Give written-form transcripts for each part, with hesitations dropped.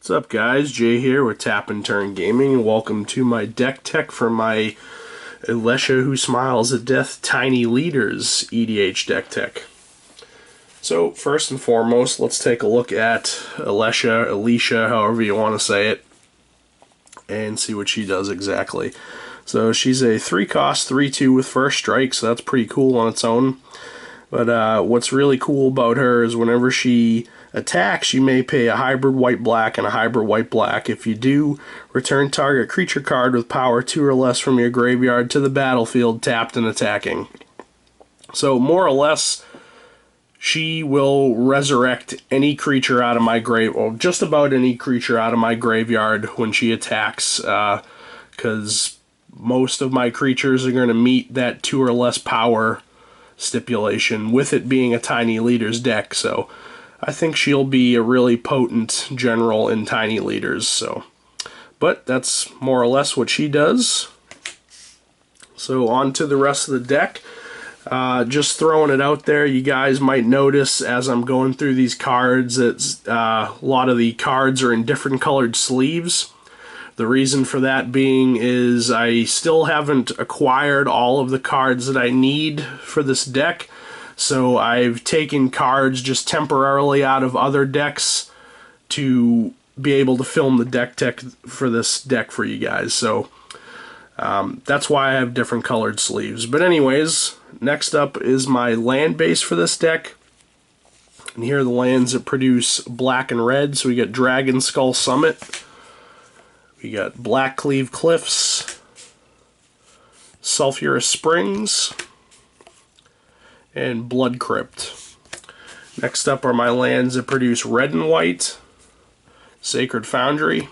What's up guys, Jay here with Tap and Turn Gaming, and welcome to my deck tech for my Alesha Who Smiles at Death Tiny Leaders EDH deck tech. So first and foremost, let's take a look at Alesha, however you want to say it, and see what she does exactly. So she's a 3-cost 3/2 with first strike, so that's pretty cool on its own. But what's really cool about her is whenever she attacks, you may pay a hybrid white-black and a hybrid white-black. If you do, return target creature card with power 2 or less from your graveyard to the battlefield, tapped and attacking. So more or less, she will resurrect any creature out of my grave, or just about any creature out of my graveyard when she attacks, because most of my creatures are going to meet that 2 or less power stipulation, with it being a Tiny Leaders deck. So I think she'll be a really potent general in Tiny Leaders. So, but that's more or less what she does. So on to the rest of the deck. Just throwing it out there, you guys might notice as I'm going through these cards that a lot of the cards are in different colored sleeves. The reason for that being is I still haven't acquired all of the cards that I need for this deck. So I've taken cards just temporarily out of other decks to be able to film the deck tech for this deck for you guys. So that's why I have different colored sleeves. But anyways, next up is my land base for this deck. And here are the lands that produce black and red. So we got Dragon Skull Summit. We got Blackcleave Cliffs, Sulphurous Springs, and Blood Crypt. Next up are my lands that produce red and white: Sacred Foundry,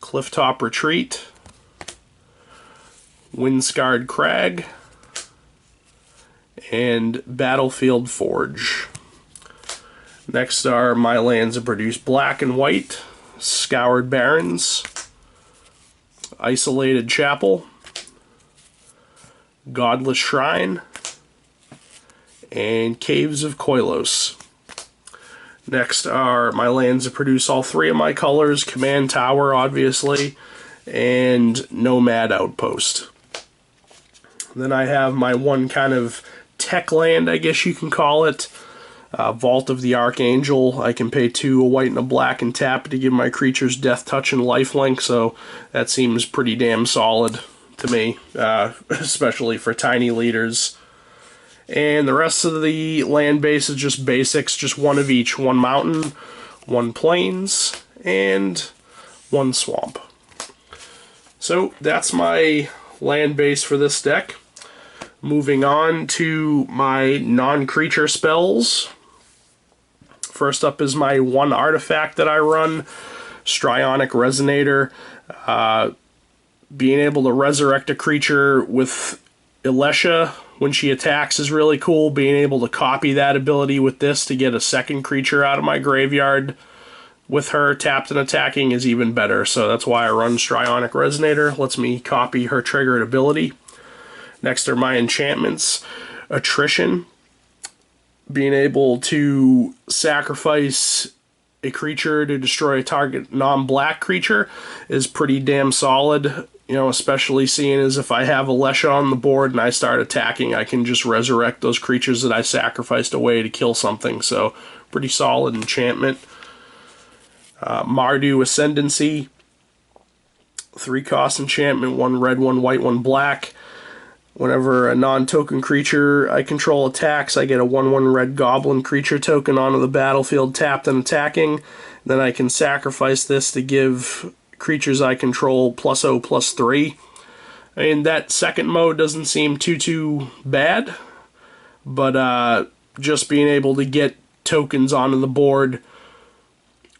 Clifftop Retreat, Windscarred Crag, and Battlefield Forge. Next are my lands that produce black and white: Scoured Barrens, Isolated Chapel, Godless Shrine, and Caves of Koilos. Next are my lands that produce all 3 of my colors: Command Tower, obviously, and Nomad Outpost. Then I have my one kind of tech land, I guess you can call it, Vault of the Archangel. I can pay 2, a white and a black, and tap it to give my creatures Death Touch and Lifelink, so that seems pretty damn solid to me, especially for Tiny Leaders. And the rest of the land base is just basics, just one of each: 1 mountain, 1 plains, and 1 swamp. So that's my land base for this deck. Moving on to my non-creature spells. First up is my 1 artifact that I run, Strionic Resonator. Being able to resurrect a creature with Alesha when she attacks is really cool. Being able to copy that ability with this to get a second creature out of my graveyard with her tapped and attacking is even better. So that's why I run Strionic Resonator. Lets me copy her triggered ability. Next are my enchantments. Attrition. Being able to sacrifice a creature to destroy a target non-black creature is pretty damn solid. You know, especially seeing as if I have Alesha on the board and I start attacking, I can just resurrect those creatures that I sacrificed away to kill something. So, pretty solid enchantment. Mardu Ascendancy. 3-cost enchantment, 1 red, 1 white, 1 black. Whenever a non-token creature I control attacks, I get a 1/1 red goblin creature token onto the battlefield, tapped and attacking. Then I can sacrifice this to give creatures I control +0/+3. I mean, that second mode doesn't seem too bad, but just being able to get tokens onto the board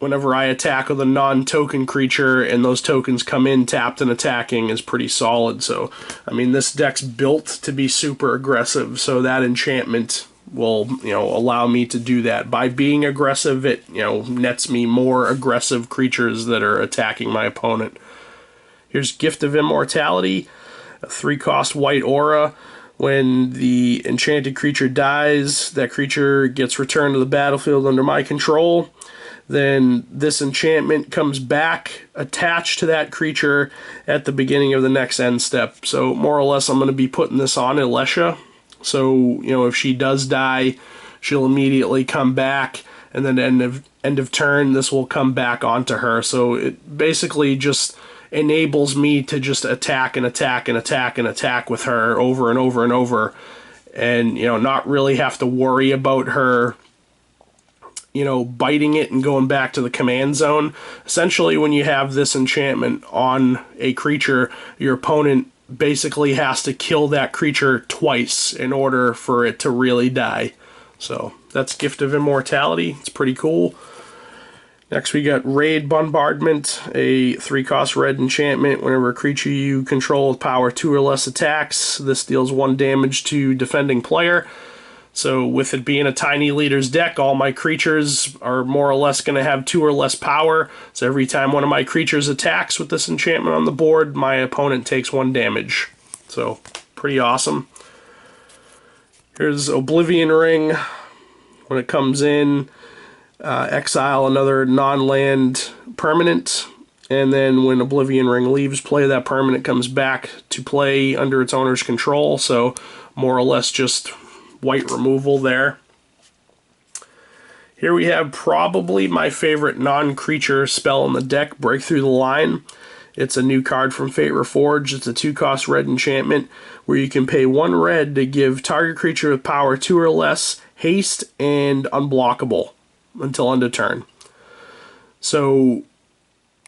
whenever I attack with a non-token creature and those tokens come in tapped and attacking is pretty solid. So, I mean, this deck's built to be super aggressive, so that enchantment will, allow me to do that. By being aggressive, it, nets me more aggressive creatures that are attacking my opponent. Here's Gift of Immortality, a 3-cost white aura. When the enchanted creature dies, that creature gets returned to the battlefield under my control. then this enchantment comes back attached to that creature at the beginning of the next end step. So more or less I'm going to be putting this on Alesha. So, you know, if she does die, she'll immediately come back, and then end of turn, this will come back onto her. So it basically just enables me to just attack and attack and attack and attack with her over and over and over, and, you know, not really have to worry about her, you know, biting it and going back to the command zone. Essentially, when you have this enchantment on a creature, your opponent basically has to kill that creature twice in order for it to really die. So that's Gift of Immortality. It's pretty cool. Next we got Raid Bombardment, a 3-cost red enchantment. Whenever a creature you control with power 2 or less attacks, this deals 1 damage to defending player. So with it being a tiny leader's deck, all my creatures are more or less going to have 2 or less power. So every time one of my creatures attacks with this enchantment on the board, my opponent takes 1 damage. So pretty awesome. Here's Oblivion Ring. When it comes in, exile another non-land permanent, and then when Oblivion Ring leaves play, that permanent comes back to play under its owner's control. So more or less just white removal there. Here we have probably my favorite non-creature spell in the deck, Break Through the Line. It's a new card from Fate Reforged. It's a 2-cost red enchantment where you can pay 1 red to give target creature with power 2 or less haste and unblockable until end of turn. So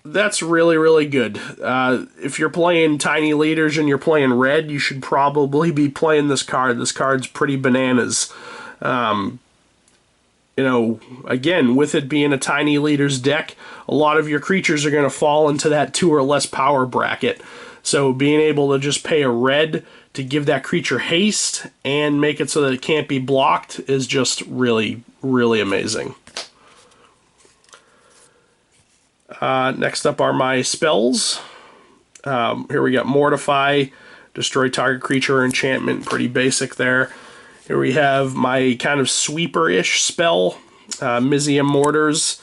that's really, really good. If you're playing tiny leaders and you're playing red, you should probably be playing this card. This card's pretty bananas. You know, again, with it being a tiny leader's deck, a lot of your creatures are going to fall into that 2 or less power bracket. So being able to just pay a red to give that creature haste and make it so that it can't be blocked is just really, really amazing. Next up are my spells. Here we got Mortify, destroy target creature or enchantment, pretty basic there. Here we have my kind of sweeper-ish spell, Mizium Mortars.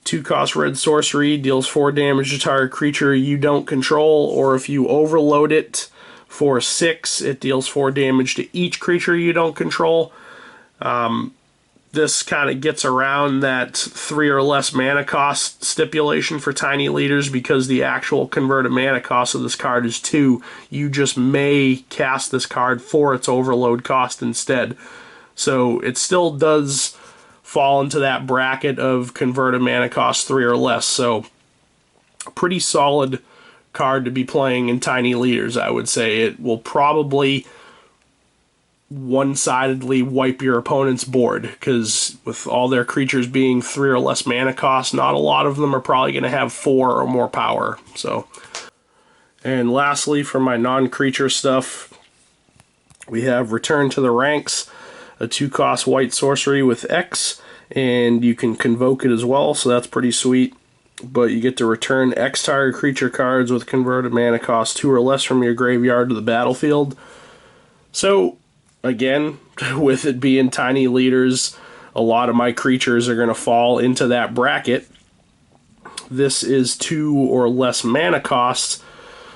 2-cost red sorcery, deals 4 damage to target creature you don't control, or if you overload it for 6, it deals 4 damage to each creature you don't control. This kind of gets around that 3 or less mana cost stipulation for tiny leaders, because the actual converted mana cost of this card is 2. You just may cast this card for its overload cost instead. So it still does fall into that bracket of converted mana cost 3 or less. So pretty solid card to be playing in tiny leaders, I would say. It will probably one-sidedly wipe your opponent's board, because with all their creatures being 3 or less mana cost, not a lot of them are probably going to have 4 or more power. So, and lastly, for my non-creature stuff, we have Return to the Ranks, a 2-cost white sorcery with X, and you can convoke it as well, so that's pretty sweet. But you get to return X target creature cards with converted mana cost 2 or less from your graveyard to the battlefield. So again, with it being tiny leaders, a lot of my creatures are going to fall into that bracket. This is 2 or less mana costs,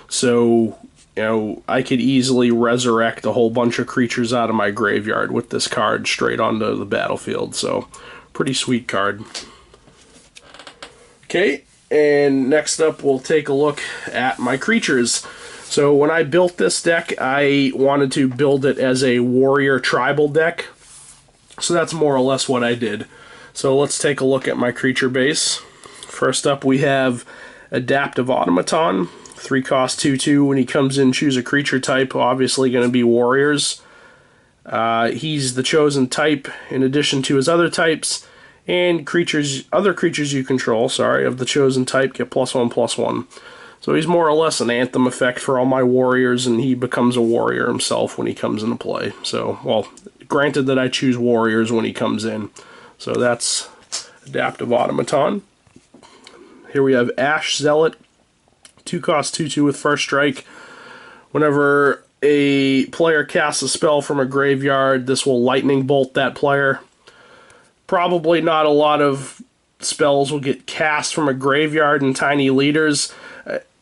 so you know, I could easily resurrect a whole bunch of creatures out of my graveyard with this card straight onto the battlefield. So pretty sweet card. Okay, and next up we'll take a look at my creatures. So when I built this deck, I wanted to build it as a warrior tribal deck. So that's more or less what I did. So let's take a look at my creature base. First up we have Adaptive Automaton. 3-cost 2/2. When he comes in, choose a creature type. Obviously going to be warriors. He's the chosen type in addition to his other types. And other creatures you control, of the chosen type get +1/+1. So he's more or less an anthem effect for all my warriors, and he becomes a warrior himself when he comes into play. So, well, granted that I choose warriors when he comes in. So that's Adaptive Automaton. Here we have Ash Zealot. 2-cost 2/2 with first strike. Whenever a player casts a spell from a graveyard, this will lightning bolt that player. Probably not a lot of spells will get cast from a graveyard in Tiny Leaders.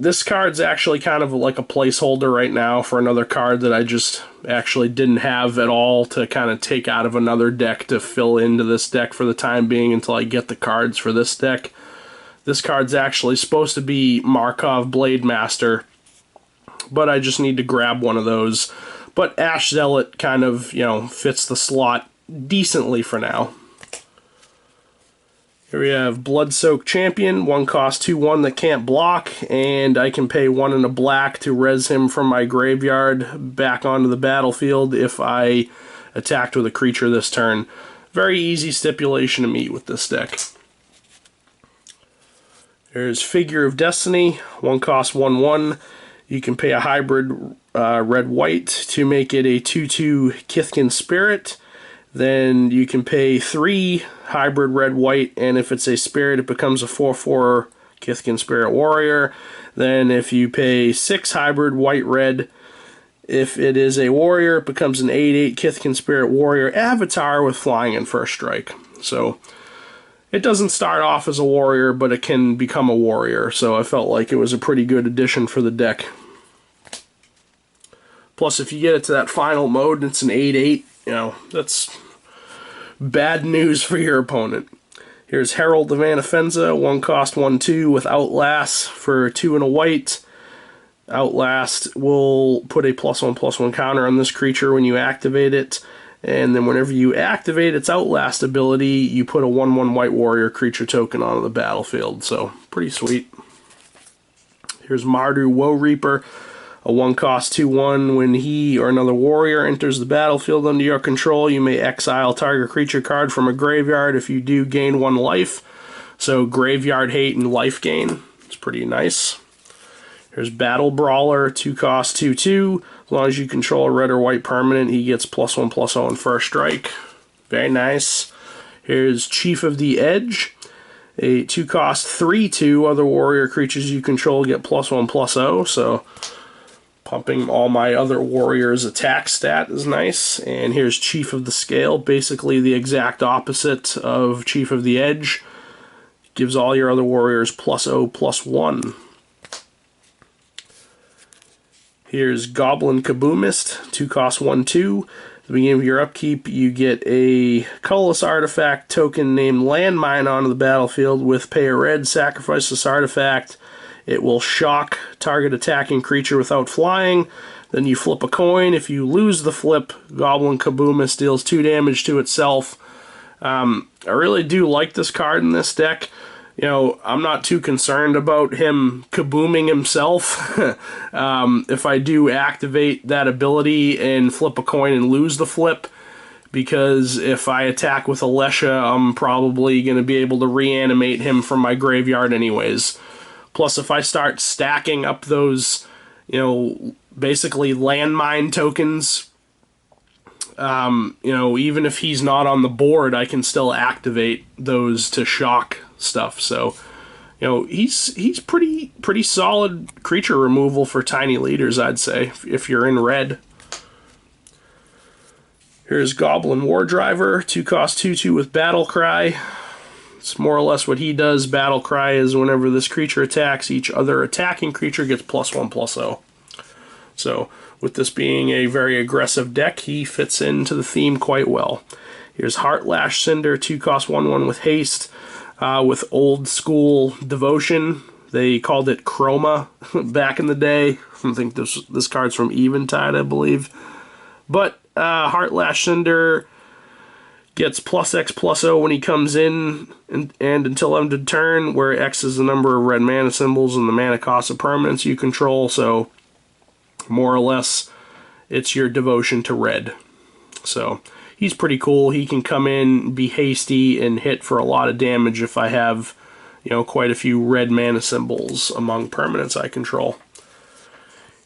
This card's actually kind of like a placeholder right now for another card that I just actually didn't have at all to kind of take out of another deck to fill into this deck for the time being until I get the cards for this deck. This card's actually supposed to be Markov Blade Master, but I just need to grab one of those. But Ash Zealot kind of, you know, fits the slot decently for now. Here we have Blood-Soaked Champion, 1 cost 2/1 that can't block, and I can pay 1 and a black to res him from my graveyard back onto the battlefield if I attacked with a creature this turn. Very easy stipulation to meet with this deck. There's Figure of Destiny, 1 cost 1/1. You can pay a hybrid red-white to make it a 2/2 Kithkin Spirit. Then you can pay 3 hybrid red-white, and if it's a spirit, it becomes a 4/4 Kithkin Spirit Warrior. Then if you pay 6 hybrid white-red, if it is a warrior, it becomes an 8/8 Kithkin Spirit Warrior Avatar with flying and first strike. So it doesn't start off as a warrior, but it can become a warrior, so I felt like it was a pretty good addition for the deck. Plus, if you get it to that final mode and it's an 8/8, you know, that's bad news for your opponent. Here's Herald of Anafenza, 1 cost 1/2 with Outlast for 2 and a white. Outlast will put a +1/+1 counter on this creature when you activate it, and then whenever you activate its Outlast ability, you put a 1/1 white warrior creature token onto the battlefield, so pretty sweet. Here's Mardu Woe Reaper, a 1 cost 2/1. When he or another warrior enters the battlefield under your control, you may exile target creature card from a graveyard. If you do, gain 1 life. So graveyard hate and life gain. It's pretty nice. Here's Battle Brawler, 2 cost 2/2. As long as you control a red or white permanent, he gets +1/+0 on first strike. Very nice. Here's Chief of the Edge, a 2 cost 3/2. Other warrior creatures you control get +1/+0. So pumping all my other warriors' attack stat is nice. And here's Chief of the Scale, basically the exact opposite of Chief of the Edge. Gives all your other warriors +0/+1. Here's Goblin Kaboomist, 2 cost 1/2. At the beginning of your upkeep, you get a colorless artifact token named Landmine onto the battlefield. With pay a red, sacrifice this artifact. It will shock target attacking creature without flying. Then you flip a coin. If you lose the flip, Goblin Kaboomist deals 2 damage to itself. I really do like this card in this deck. You know, I'm not too concerned about him kabooming himself. If I do activate that ability and flip a coin and lose the flip, because if I attack with Alesha, I'm probably going to be able to reanimate him from my graveyard anyways. Plus, if I start stacking up those, you know, basically landmine tokens, you know, even if he's not on the board, I can still activate those to shock stuff. So, you know, he's pretty solid creature removal for Tiny Leaders, I'd say, if you're in red. Here's Goblin War Driver, 2 cost 2/2 with Battle Cry. It's more or less what he does. Battle Cry is whenever this creature attacks, each other attacking creature gets +1/+0. So, with this being a very aggressive deck, he fits into the theme quite well. Here's Heartlash Cinder, 2 cost 1/1 with haste. With old school devotion, they called it Chroma back in the day. I think this card's from Eventide, I believe. But Heartlash Cinder gets +X/+0 when he comes in, and until end of turn, where X is the number of red mana symbols and the mana cost of permanents you control, so more or less it's your devotion to red. So he's pretty cool. He can come in, be hasty, and hit for a lot of damage if I have, you know, quite a few red mana symbols among permanents I control.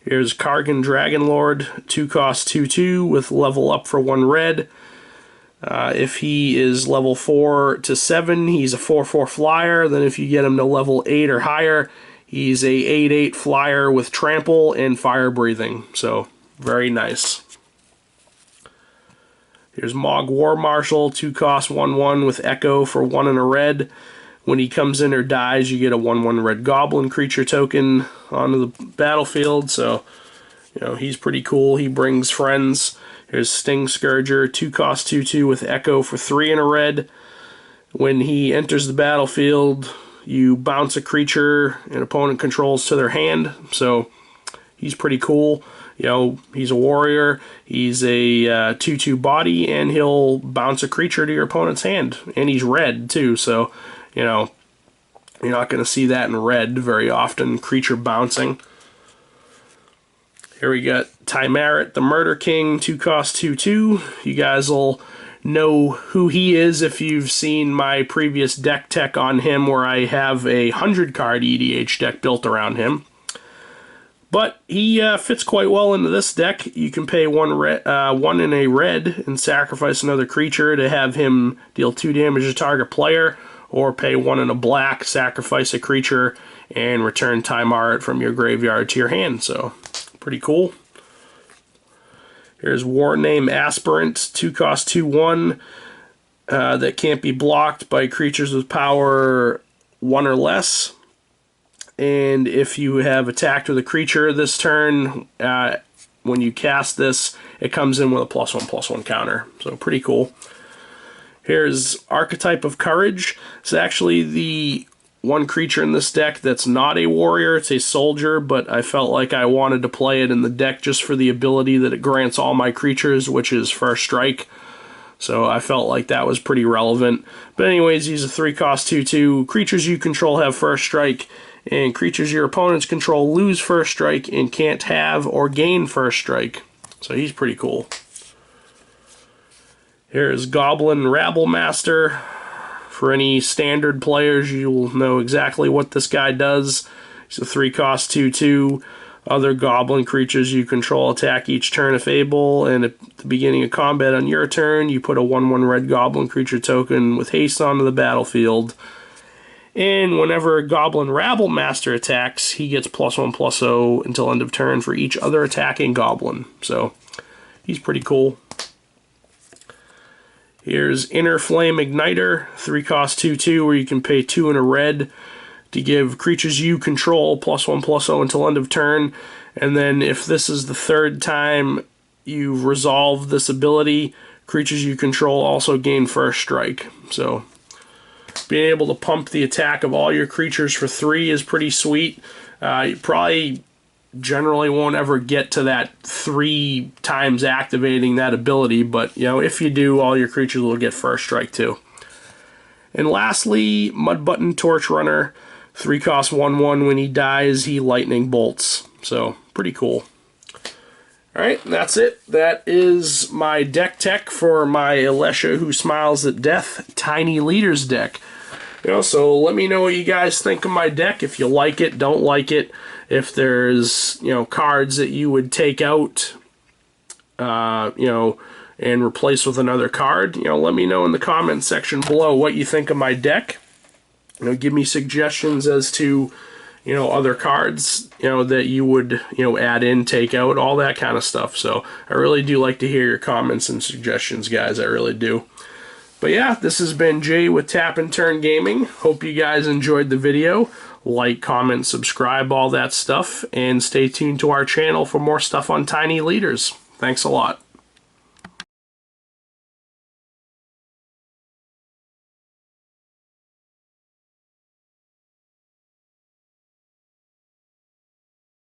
Here's Kargan Dragonlord, 2 cost 2/2 with level up for 1 red. If he is level 4 to 7, he's a 4/4 flyer. Then if you get him to level 8 or higher, he's a 8/8 flyer with trample and fire breathing. So, very nice. Here's Mog War Marshal, 2 cost 1/1 with Echo for 1 and a red. When he comes in or dies, you get a 1/1 red goblin creature token onto the battlefield. So, he's pretty cool. He brings friends. Here's Sting Scourger, 2-cost 2/2 with Echo for 3 and a red. When he enters the battlefield, you bounce a creature an opponent controls to their hand. So he's pretty cool. He's a warrior. He's a 2/2 body, and he'll bounce a creature to your opponent's hand. And he's red too, so you're not going to see that in red very often. Creature bouncing. Here we got Tymaret, the Murder King, 2-cost 2/2. You guys will know who he is if you've seen my previous deck tech on him, where I have a 100-card EDH deck built around him. But he fits quite well into this deck. You can pay one in a red and sacrifice another creature to have him deal 2 damage to target player, or pay 1 in a black, sacrifice a creature, and return Tymaret from your graveyard to your hand. So, pretty cool. Here's Warname Aspirant, 2-cost 2/1, that can't be blocked by creatures with power 1 or less. And if you have attacked with a creature this turn, when you cast this, it comes in with a +1/+1 counter. So pretty cool. Here's Archetype of Courage. It's actually the one creature in this deck that's not a warrior. It's a soldier, but I felt like I wanted to play it in the deck just for the ability that it grants all my creatures, which is First Strike. So I felt like that was pretty relevant. But anyways, he's a 3-cost 2/2. Creatures you control have First Strike, and creatures your opponents control lose First Strike and can't have or gain First Strike. So he's pretty cool. Here's Goblin Rabble Master. For any standard players, you'll know exactly what this guy does. He's a 3-cost 2/2. Other goblin creatures you control attack each turn if able, and at the beginning of combat on your turn, you put a 1/1 red goblin creature token with haste onto the battlefield. And whenever a Goblin Rabble Master attacks, he gets +1/+0 until end of turn for each other attacking goblin. So he's pretty cool. Here's Inner Flame Igniter, 3-cost 2/2, where you can pay 2 and a red to give creatures you control +1/+0 until end of turn. And then if this is the 3rd time you've resolved this ability, creatures you control also gain First Strike. So being able to pump the attack of all your creatures for 3 is pretty sweet. You probably generally won't ever get to that 3 times activating that ability, but if you do, all your creatures will get First Strike too. And lastly, Mud Button Torch Runner, 3-cost 1/1. When he dies, he lightning bolts. So pretty cool. Alright, that's it. That is my deck tech for my Alesha Who Smiles at Death Tiny Leaders deck. So let me know what you guys think of my deck. If you like it, don't like it. If there's, cards that you would take out, and replace with another card, let me know in the comments section below what you think of my deck. Give me suggestions as to, other cards, that you would, add in, take out, all that kind of stuff. So I really do like to hear your comments and suggestions, guys. I really do. But yeah, this has been Jay with Tap and Turn Gaming. Hope you guys enjoyed the video. Like, comment, subscribe, all that stuff. And stay tuned to our channel for more stuff on Tiny Leaders. Thanks a lot.